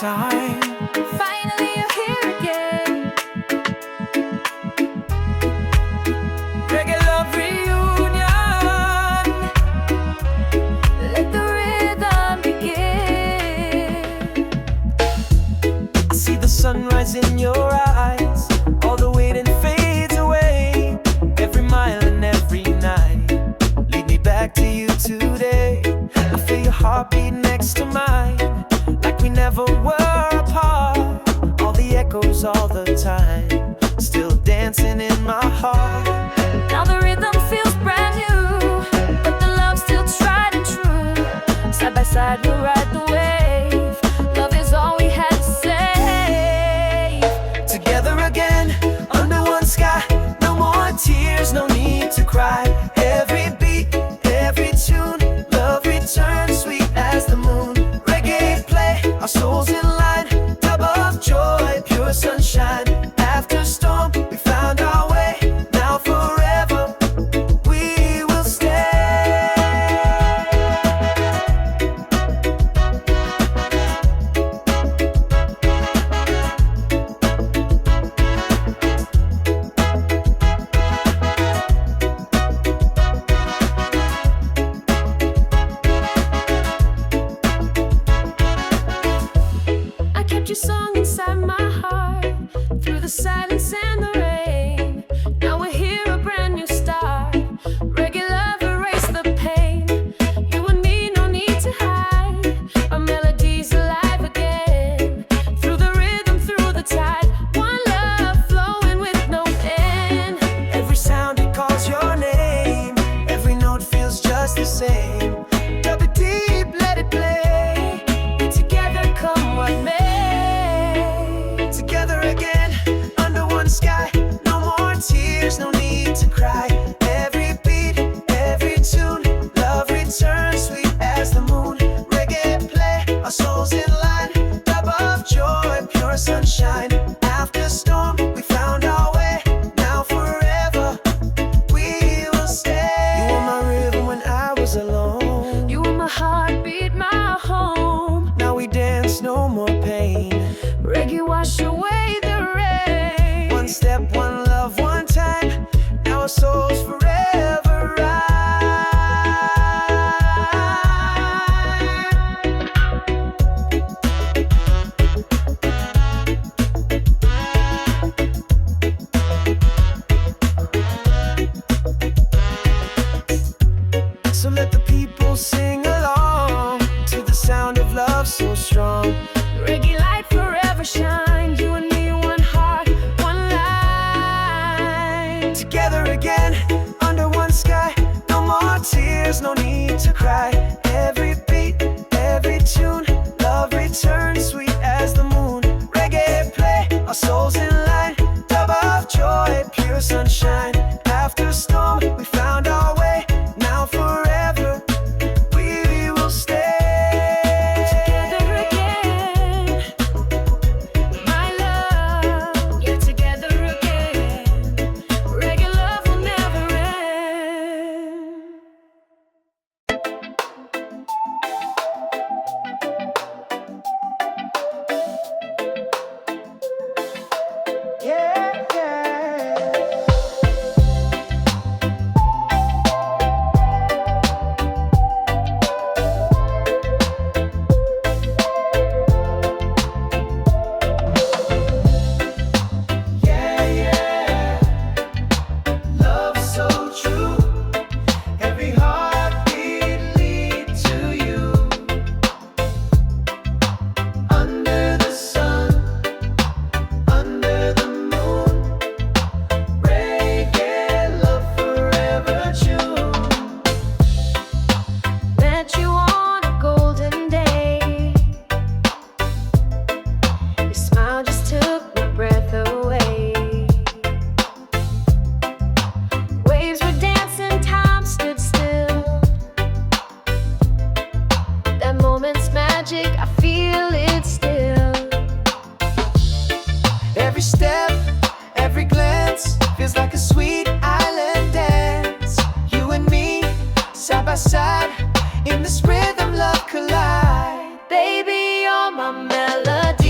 time. Finally you're here again. Reggae Love Reunion. Let the rhythm begin. I see the sunrise in your eyes. All the waiting fades away. Every mile and every night lead me back to you today. I feel your heartbeat next to mine, like we never were apart. All the echoes all the time, still dancing in my heart. Now the rhythm feels brand new, but the love still tried and true. Side by side we'll ride the wave. Love is all we had to say. Together again, under one sky. No more tears, no need to cry. Every beat, every tune, love returns sweet as the moon. Reggae play, our souls in line. Dub of joy, pure sunshine. After storm, we found our way. Now forever, we will stay. I kept your song inside my heart, through the silence and the rain. Now we're here, a brand new start. Reggae love, erase the pain. You and me, no need to hide. Our melody's alive again. Through the rhythm, through the tide. One love flowing with no end. Every sound it calls your name. Every note feels just the same. Dub it deep, let it play. We together, come what may. Together again, under one sky. No more tears, no need to cry. Every beat, every tune, love returns sweet as the moon. Reggae play, our souls in line. Dub of joy, pure sunshine. After storm, we found our way. Now forever, we will stay. You were my rhythm when I was alone. You were my heartbeat, my home. Now we dance, no more pain. Reggae wash away the rain. One step, one love, one time. Now our souls forever ride. So let the people sing along to the sound of love so strong. Reggae light forever shine. You and me, one heart, one line. Together again, under one sky. No more tears, no need to cry. Every beat, every tune, love returns sweet as the moon. Reggae play, our souls in line. Dub of joy, pure sunshine. After storm, we found our way. Now forever, we will stay. Together again, my love. Yeah, together again. Reggae love will never end. Yeah, yeah. Yeah, yeah. Love so true. Every heartbeat lead to you. Under the sun, under the moon. Reggae love forever June. Met you on a golden day. Your smile just took my breath away. Waves were dancing, time stood still. That moment's magic, I feel it still. Every step, every glance feels like a sweet island dance. You and me, side by side, in this rhythm love collide. Baby, you're my melody.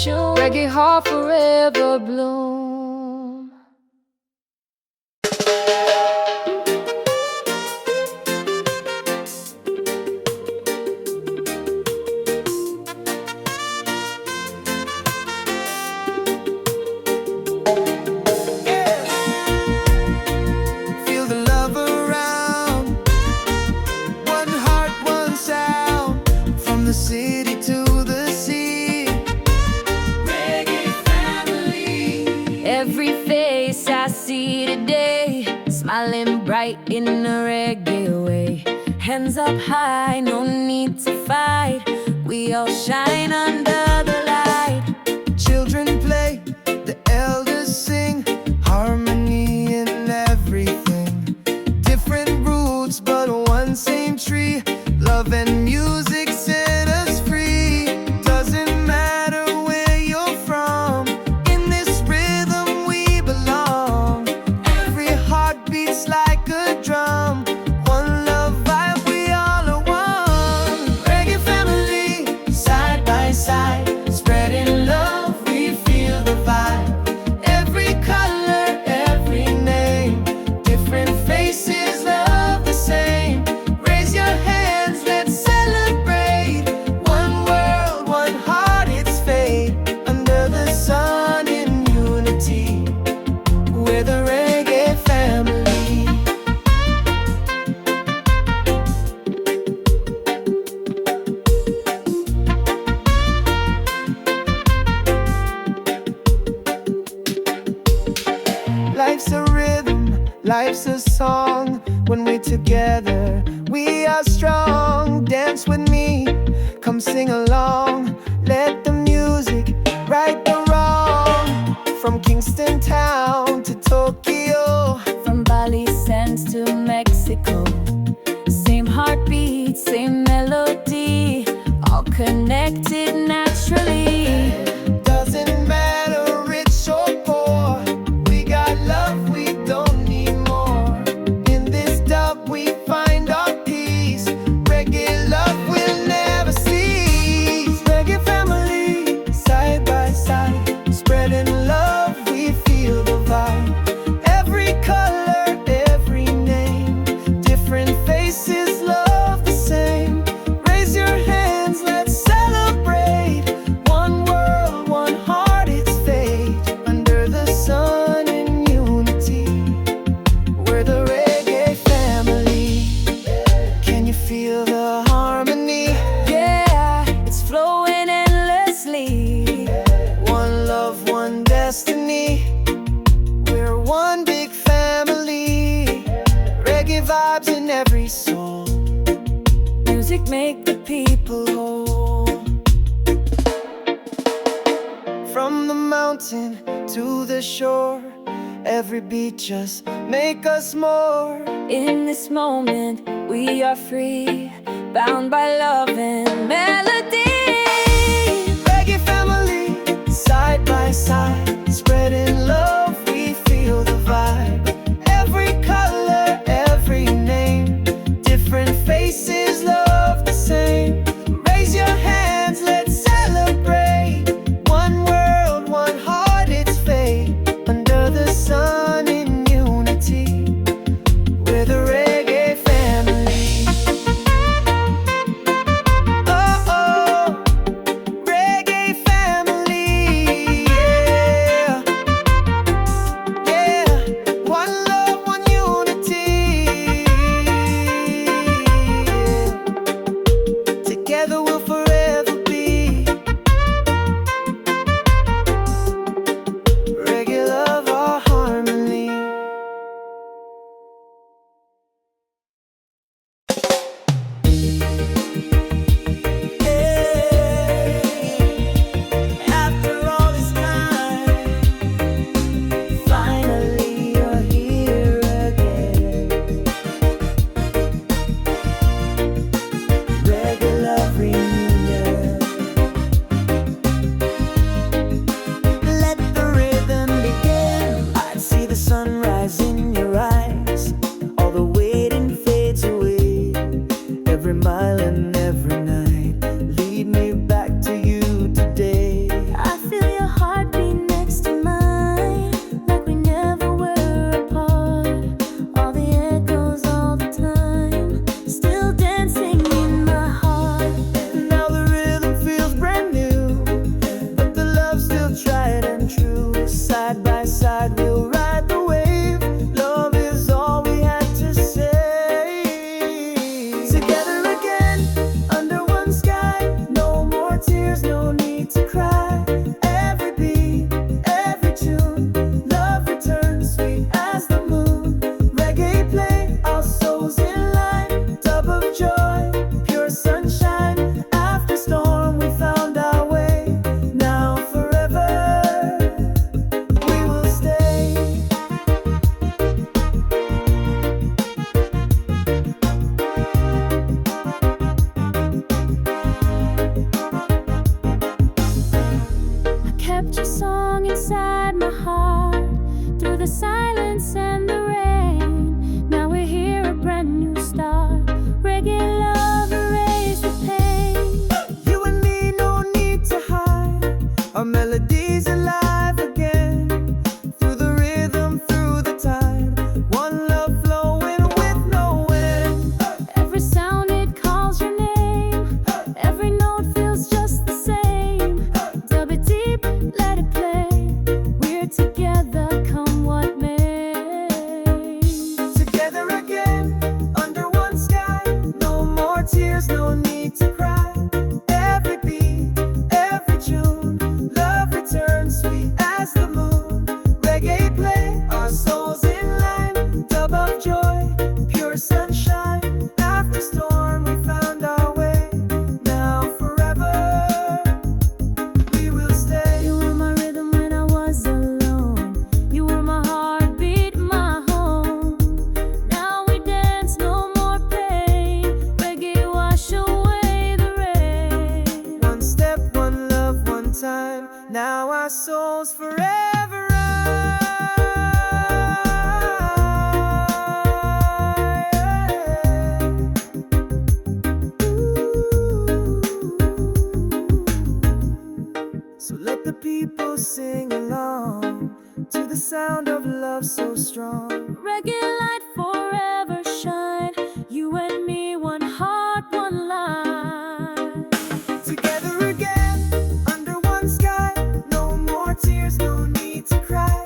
Station. Reggae heart forever bloom. Feel the love around. One heart, one sound. From the city to the sea. Reggae family. Every face I see today, smiling bright in a reggae way. Hands up high, no need to fight. We all shine under the light. Children play, the elders sing. Harmony in everything. Different roots, but one same tree. Love and music set us free. Doesn't matter where you're from. In this rhythm we belong. Every heart beats like a drum. One love vibe, we all are one. Reggae family, side by side. Spreading love, we feel the vibe. Every color, every name. Different faces, love the same. Raise your hands, let's celebrate. One world, one heart, it's fate. Under the sun in unity, we're the reggae family. Life's a rhythm, life's a song. When we're together, we are strong. Dance with me, come sing along. Let the music right the wrong. From Kingston town to Tokyo, From Bali sands to Mexico, same heartbeat, same melody, all connected naturally. doesn't matter rich or poor. We got love, we don't need more. In this dub we find our peace. Reggae love will never cease. Reggae family, side by side. Spreading love, we feel the vibe. Every color, every name. Different faces, love the same. Raise your hands, let's celebrate. One world, one heart, it's fate. Under the sun in unity, we're the reggae family. Can you feel the harmony? Yeah, it's flowing endlessly. One love, one destiny. We're one big family. Reggae vibes in every soul. Music make the people whole. From the mountain to the shore, every beat just make us more. In this moment, we are free, bound by love and melody. Reggae family, side by side. Spreading love, we feel the vibe. Every color, every name. Different faces, love the same. Raise your hands, let's celebrate. One world, one heart, it's fate. Under the sun in unity, we're the reggae family. Oh, oh. sound of love so strong. Reggae light forever shine. You and me, one heart, one line. Together again, under one sky. No more tears, no need to cry.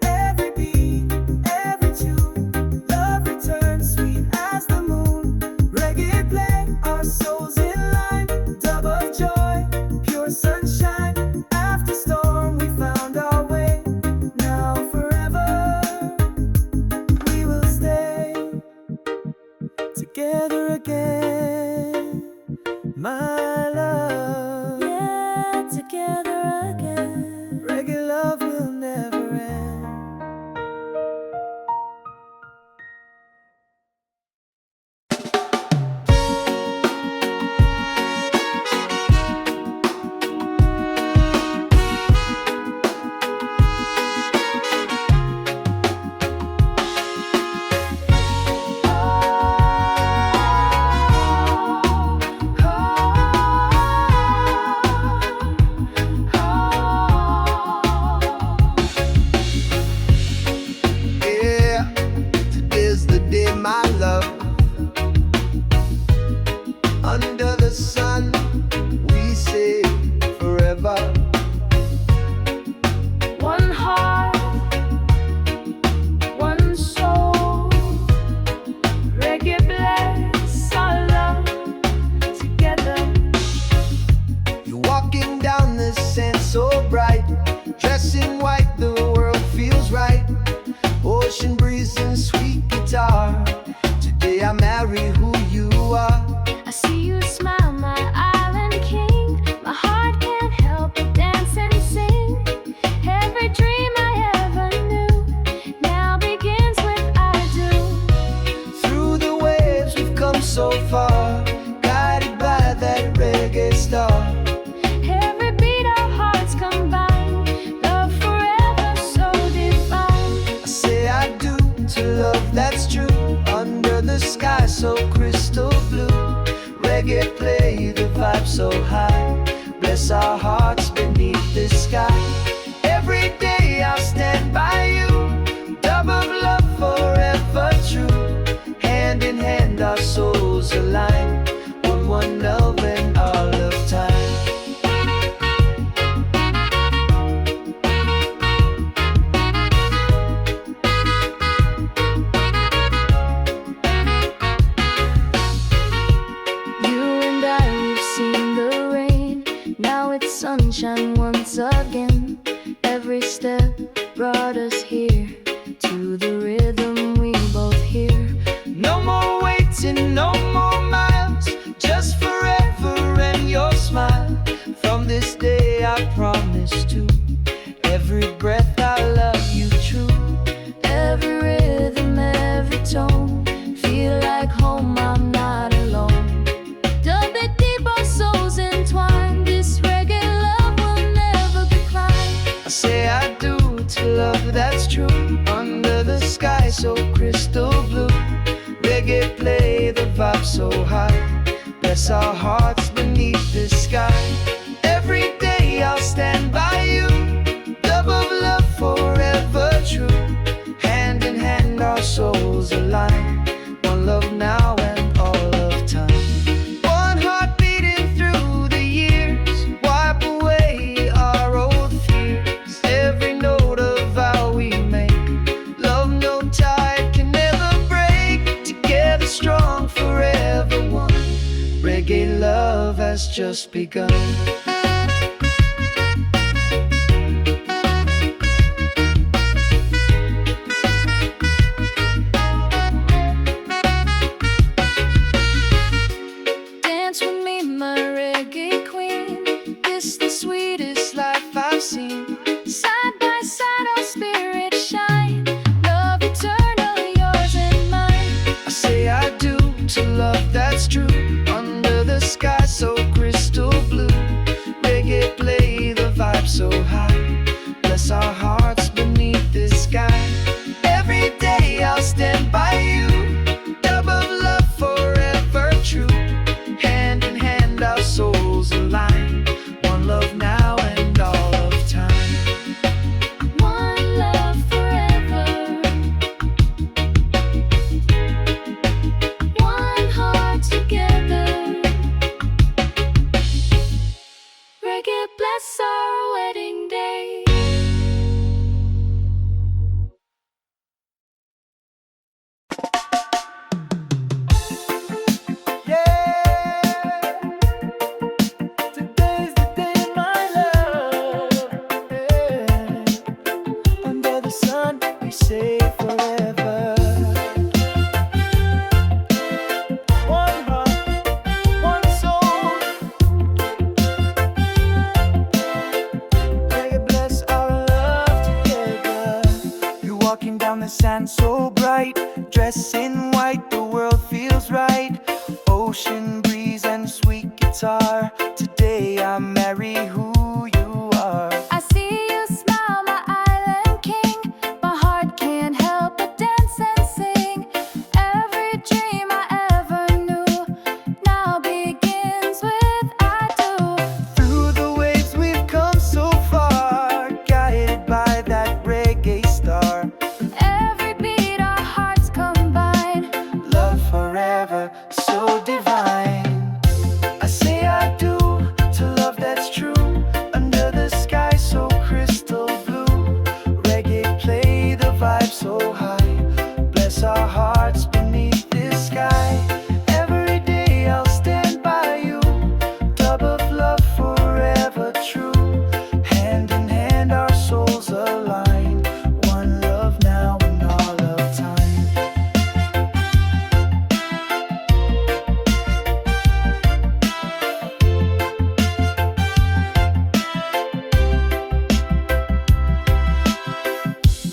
Every beat, every tune, love returns sweet as the moon. Reggae play, our souls in line. Dub of joy, pure sunshine. After storm, we found our way. Now forever, we will stay together again, my love. Yeah, together again. Reggae love will never end. Yeah, today's the day, my love. Under the sun, we say forever. One heart, one soul. Reggae bless our love together. You're walking down the sand so bright, dressed in white, the world feels right. Ocean breeze and sweet guitar. Today I marry who you are. I see you smile, my island king. My heart can't help but dance and sing. Every dream I ever knew now begins with I do. Through the waves we've come so far, guided by that reggae star. Every beat our hearts combine, love forever so divine. I say I do to love that's true, under the sky so crystal blue. Reggae play, the vibe so high. Bless our hearts beneath the sky. Every day I'll stand by you, dub of love forever true. Hand in hand our souls align, one love and all of time. You and I, we've seen the rain. Now it's sunshine once again. Every step brought us here, to the rhythm we both hear. No more waiting, no more miles, just forever and your smile. From this day I promise to every breath I love you true. Every rhythm, every tone, feel like home, I'm not alone. Dub it deep, our souls entwined. This reggae love will never decline. I say I do to love that's true, under the sky so crystal blue. Reggae play, the vibe so high. Bless our hearts beneath the sky. Every day I'll stand by you, dub of love forever true. Hand in hand our souls align, one love now and all of time. One heart beating through the years, wipe away our old fears. Every note of vow we make, love no tide can never break. Together strong, forever one. Reggae love has just begun. Dance with me, my reggae queen. This the sweetest life I've seen. Side by side, our spirits shine. Love eternal, yours and mine. I say I do to love that's true, under the sky so crystal blue. Reggae play, the vibe so high. Bless our hearts beneath the sky. Every day I'll stand by you, dub of love forever true. Hand in hand our souls align, one love now and all of time. One love forever. ocean breeze and sweet guitar. Today I marry who you are. I see you smile, my island king. My heart can't help but dance and sing. Every dream I ever knew now begins with I do. Through the waves we've come so far, guided by that reggae star. Every beat our hearts combine. Love forever, so divine. I say I do to love that's true. Under the sky so crystal blue. Reggae play the vibe so high. Bless our hearts beneath this sky. Every day I'll stand by you. Dub of love forever true. Hand in hand our souls align. One love now and all of time.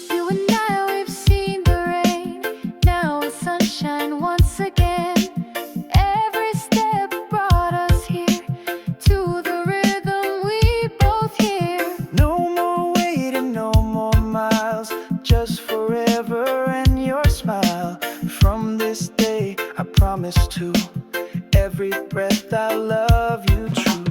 You and I, we've seen the rain. Now it's sunshine once again. Every step brought us here to the rhythm we both hear. No more waiting, no more miles. Just forever and your smile. From this day I promise to every breath I love you true.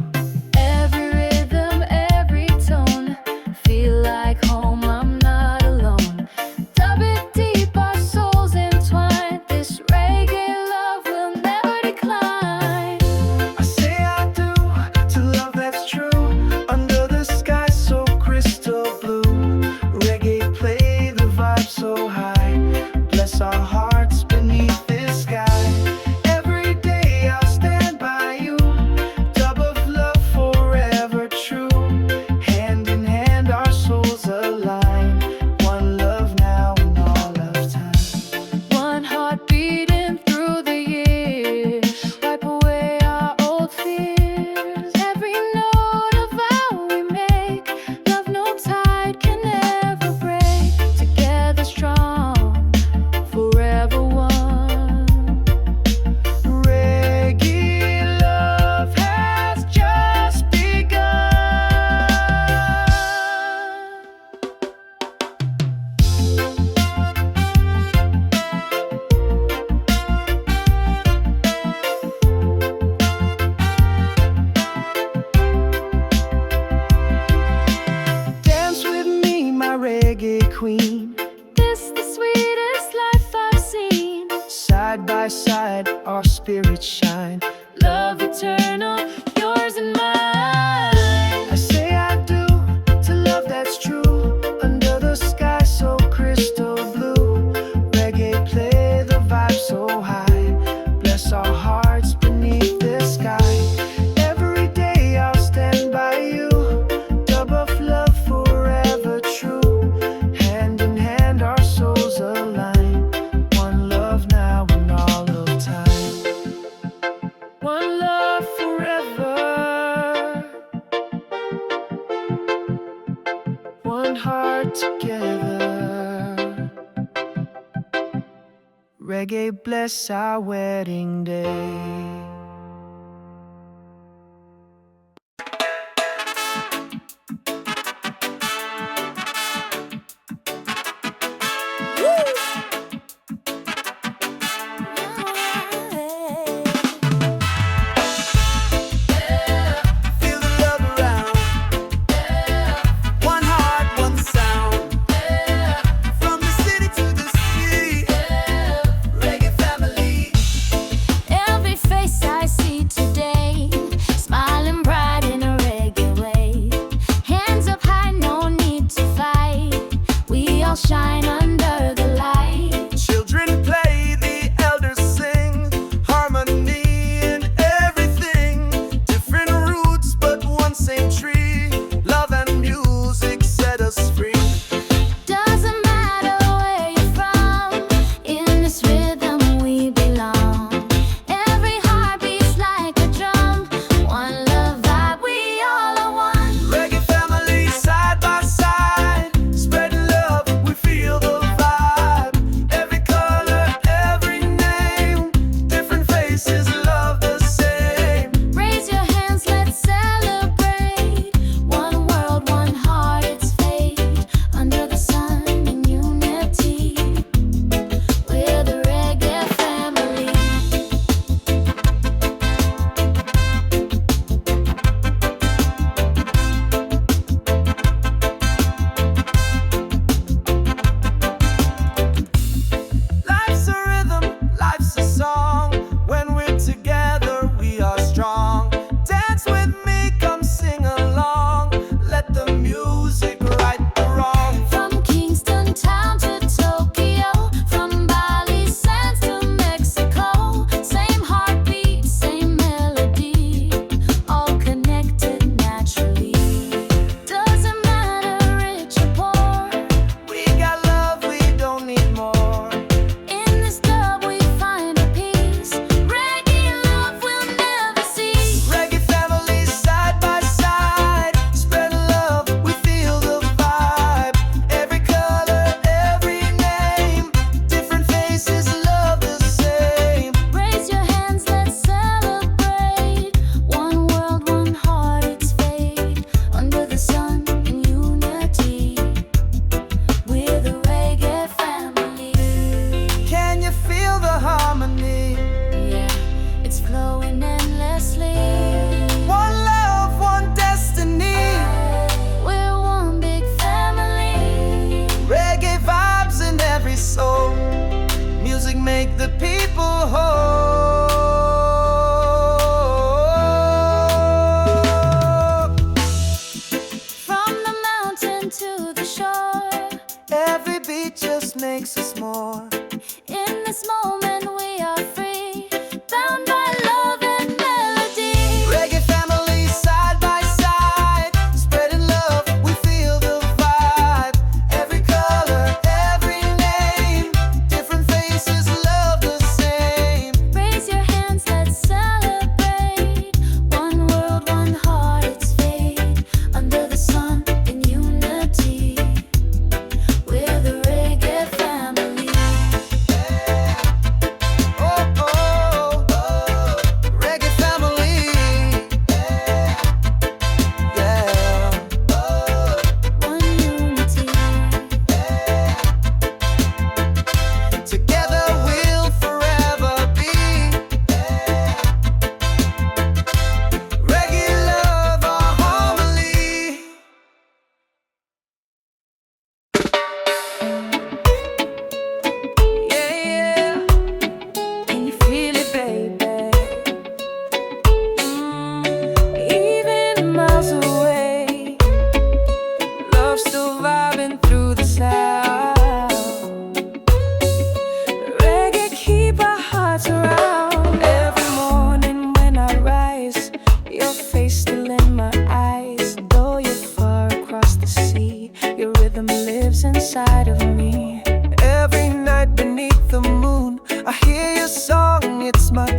Every rhythm, every tone, feel like home, I'm not alone. Dub it deep, our souls entwined. This reggae love will never decline. I say I do to love that's true. Under the sky so crystal blue. Reggae play the vibe so high. Bless our hearts beneath this sky. Every day I'll stand by you. Dub of love forever true. Hand in hand our souls align. One love now and all of time. One heart beating through the years, wipe away our old fears. Every note of vow we make, love no tide can ever break. Together strong, forever one. Reggae love has just begun. Dance with me, my reggae queen. This the sweetest life I've seen. Side by side, our spirits shine. Love eternal, yours and mine. I say I do to love that's true. Under the sky so crystal blue. Reggae play the vibe so high. Bless our hearts beneath the sky. Every day I'll stand by you. Dub of love forever true. Hand in hand our souls align. One love now and all of time. One love forever. One heart together. Reggae bless our wedding day. Feel the love around. One heart, one sound. From the city to the sea. Reggae family. Every face I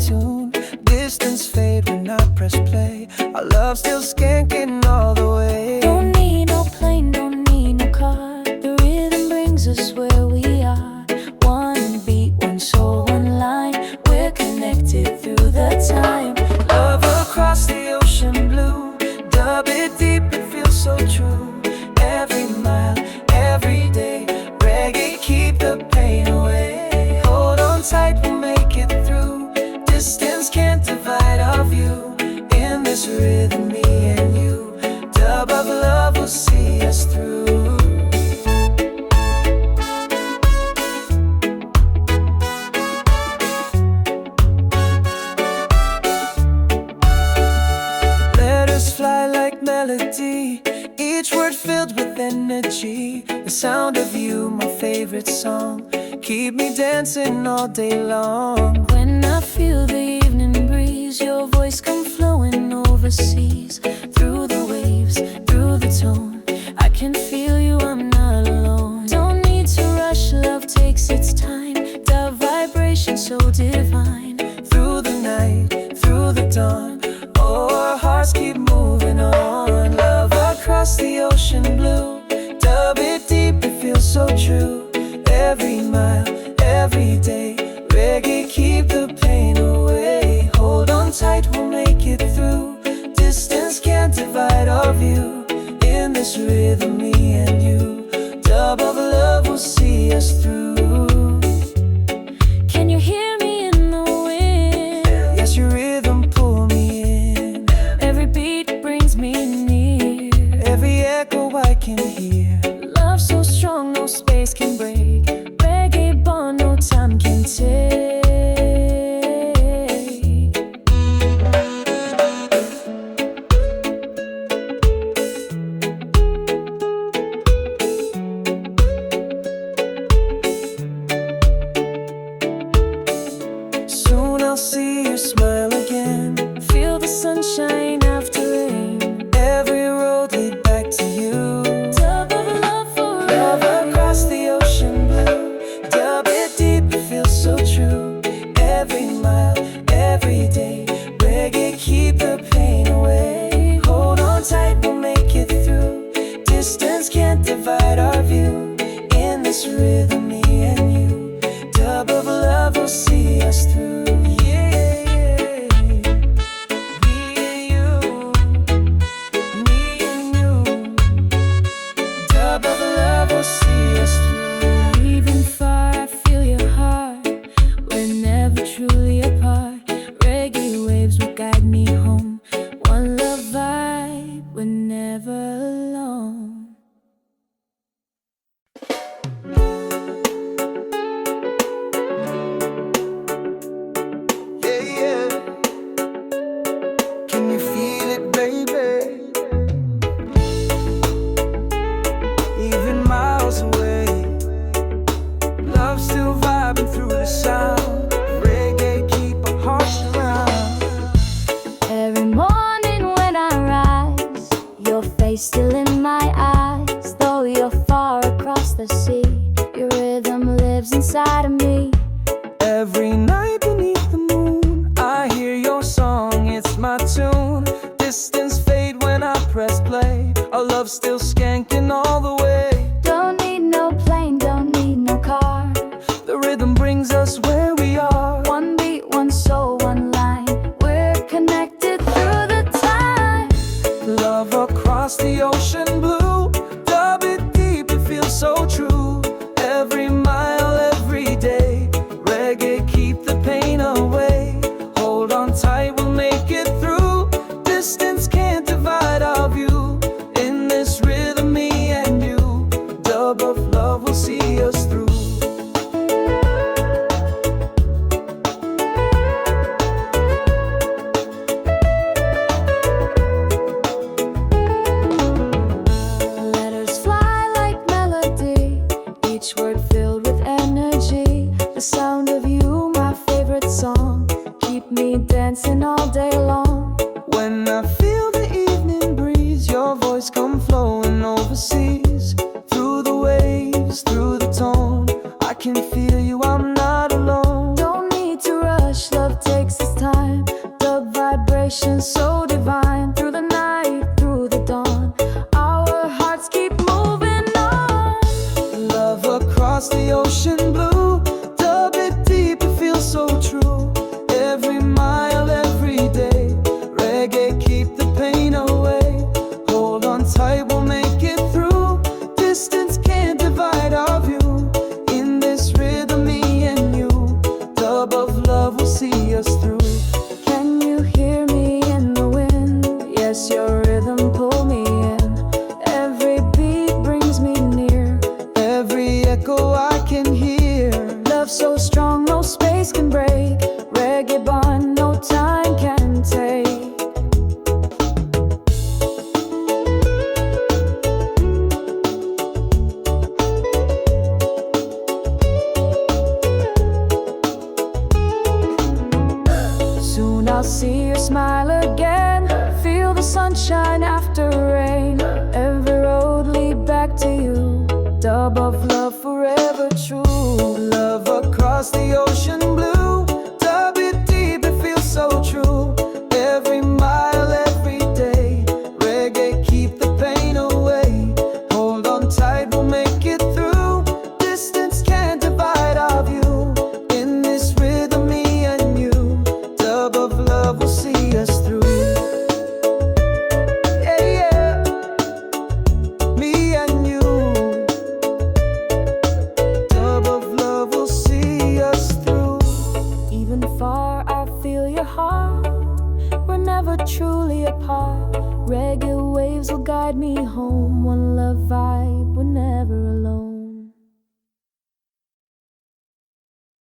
tune. Distance fade when I press play. Our love still skanking all the way. Don't need no plane, don't need no car. The rhythm brings us where we are. One beat, one soul, one line. We're connected through the time. Love across the ocean blue. Dub it deep, it feels so true. Every mile, every day. Reggae, keep the pain away. Hold on tight, we'll make it through. Distance can't divide our view. In this rhythm, me and you. Dub of love will see us through. Letters fly like melody, each word filled with energy. The sound of you, my favorite song, keep me dancing all day long. When I feel the evening breeze, your voice come flowing overseas. Through the waves, through the tone, I can feel you, I'm not alone. Don't need to rush, love takes its time. The vibration so divine. Through the night, through the dawn, oh, our hearts keep moving on. Love across the ocean blue. Dub it deep, it feels so true. Every mile, every day. Reggae, keep the pain away. Hold on tight, we'll make it through. Distance can't divide our view. In this rhythm, me and you. Dub of love will see us through. Can you hear me in the wind? Yes, your rhythm pull me in. Every beat brings me near. Every echo I can hear. Love so strong, no space can break. Reggae bond, no time can take. Soon I'll see you smile again. Feel the sunshine after rain. Every road lead back to you. Dub of love forever. Love across the ocean blue. Dub it deep, it feels so true. Every mile, every day. Reggae, keep the pain away. Hold on tight, we'll make it through. Distance can't divide our view. In this rhythm, me and you. Dub of love will see us through. Yeah, me and you, me and you. Dub of love will see us through. Even far, I feel your heart. We're never truly apart. Reggae waves will guide me home. One love vibe, we're never alone. Yeah, yeah. Can you feel it, baby? Even miles away, love still vibing through the sound. Reggae, keep our hearts around. Every morning when I rise, your face still in my eyes. Though you're far across the sea, your rhythm lives inside of me. Every night beneath the moon, I hear your song, it's my tune. Distance fade when I press play. Our love still skanking all the way. Don't need no plane, don't need no car. The rhythm brings us where we are. One beat, one soul, one line. We're connected through the time. Love across the ocean blue. Dub it deep, it feels so true. Every mile, every day. Reggae, keep the pain away. Hold on tight, we'll make it through. Distance can't divide our view. In this rhythm, me and you. Dub of love will see us through. Letters fly like melody, each word filled with energy. The sound of you, my favorite song, keep me dancing all day long. When I feel the evening breeze, your voice come flowing overseas. Through the waves, through the tone, I can feel you, I'm not alone. Don't need to rush, love takes its see us through. Can you hear me in the wind? Yes, your rhythm pull me in. Every beat brings me near. Every echo I can hear. Love so strong, no space can break. Reggae bond, no time can take. Soon I'll see your smile again. Feel the sunshine after rain. Every road lead back to you. Dub of love forever true. Love across the ocean blue. Dub it deep, it feels so true. Every mile, every day. Reggae, keep the pain away. Hold on tight, we'll make it through. Distance can't divide our view. In this rhythm, me and you. Dub of love will see us through. Yeah, yeah. Me and you. Dub of love will see us through. Even far, I feel your heart. We're never truly apart. Reggae waves will guide me home. One love vibe, we're never alone.